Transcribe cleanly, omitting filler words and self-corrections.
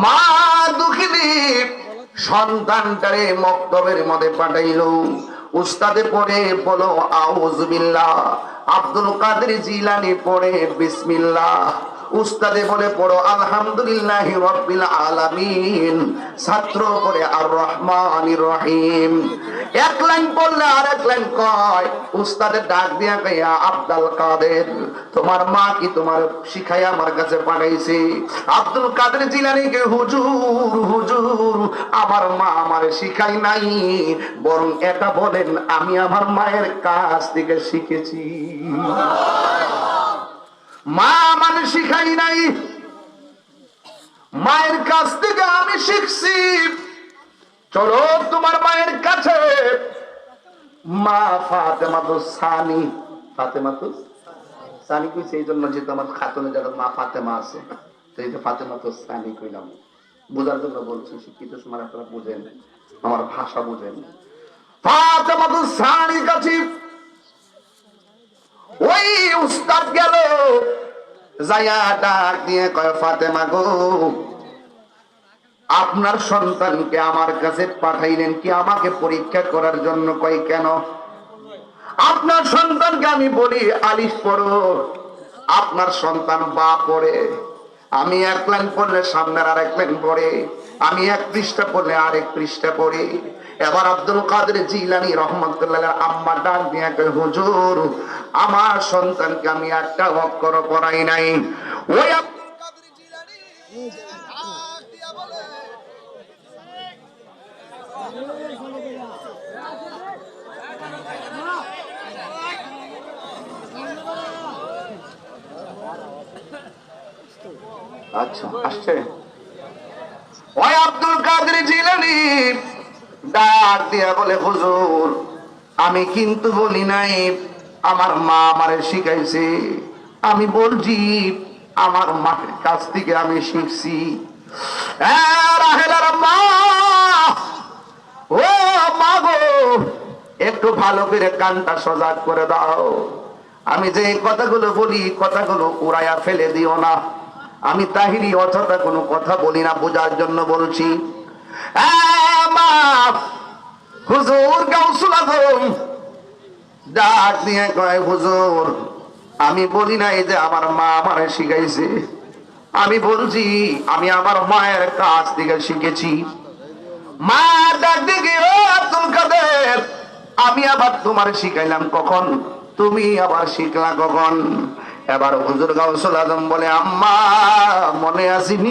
মা দুঃখিনী সন্তানটারে মক্তবের মধ্যে পাঠাইলো। উস্তাদে পড়ে বলো আউযু বিল্লাহ, আব্দুল কাদের জিলানী পড়ে বিসমিল্লাহ, উস্তাদে বলে পড়ো আলহামদুলিল্লাহি রাব্বিল আলামিন, ছাত্র পড়ে আর রহমানির রহিম। এক লাইন পড়লে আর এক লাইন কয়। উস্তাদে ডাক দিয়া কইয়া আব্দুল কাদের, তোমার মা কি তোমার শিখাই আমার কাছে পাঠাইছে? আব্দুল কাদের জিলানীকে হুজুর হুজুর আমার মা আমারে শিখাই নাই, বরং এটা বলেন আমি আমার মায়ের কাছ থেকে শিখেছি। মা মানে শিখাই নাই, মায়ের কাছ থেকে আমি শিখছি। চলো তোমার মায়ের কাছে। মা ফাতেমাতুস সানি, ফাতেমাতুস সানি কইছে এই জন্য যে তোমার খাতুনে যারা মা ফাতেমা আছে, তো এই যে ফাতেমাতুস সানি কইলাম বোঝার জন্য বলছি। শিক্ষিত সময় আপনারা বুঝেন, আমার ভাষা বুঝেন। ফাতেমাতুস সানির কাছে ওই উস্তাদ গেল, যাইয়া ডাক দিয়ে কয় ফাতেমা গো, আপনার সন্তানকে আমার কাছে পাঠাইলেন কি আমাকে পরীক্ষা করার জন্য? কয় কেন? আপনার সন্তানকে আমি বলি আলিফ পড়ো, আপনার সন্তান বা পড়ে। আমি এক লাইন পড়লে সামনের আর এক লাইন পড়ে, আমি এক পৃষ্ঠা পড়লে আরেক পৃষ্ঠা পড়ে। এবার আব্দুল কাদের জিলানী রহমাতুল্লাহ আম্মা ডাক দিয়ে কয় হুজুর আমার সন্তানকে আমি একটা অক্ষর পড়াই নাই। ওই আব্দুল কাদের জিলানী ডাক দিয়া বলে আচ্ছা আসছে। ওই আব্দুল কাদের জিলানী ডাক দিয়া বলে হুজুর আমি কিন্তু বলি নাই আমার মা আমারে শিখাইছে, আমি বলছি আমার মায়ের কাছ থেকে আমি শিখছি। রাহেলার মা, ও মা গো একটু ভালো করে কানটা সজাগ করে দাও। আমি যে কথাগুলো বলি কথাগুলো উড়াইয়া ফেলে দিও না। আমি তাহিরি অযথা কোনো কথা বলি না, বোঝার জন্য বলছি। মা হুজুর গাউসুল আজম ডাক দিয়ে কয় হুজুর আমি বলি না এই যে আমার মা আমারে শিখাইছে, আমি বলছি আমি আমার মায়ের কাছ থেকে শিখেছি। মা ডাক দিয়ে ও আব্দুল কাদের আমি আবার তোমার শিখাইলাম কখন, তুমি আবার শিখলা কখন? এবার হুজুর গাউসুল আজম বলে আম্মা মনে আসেনি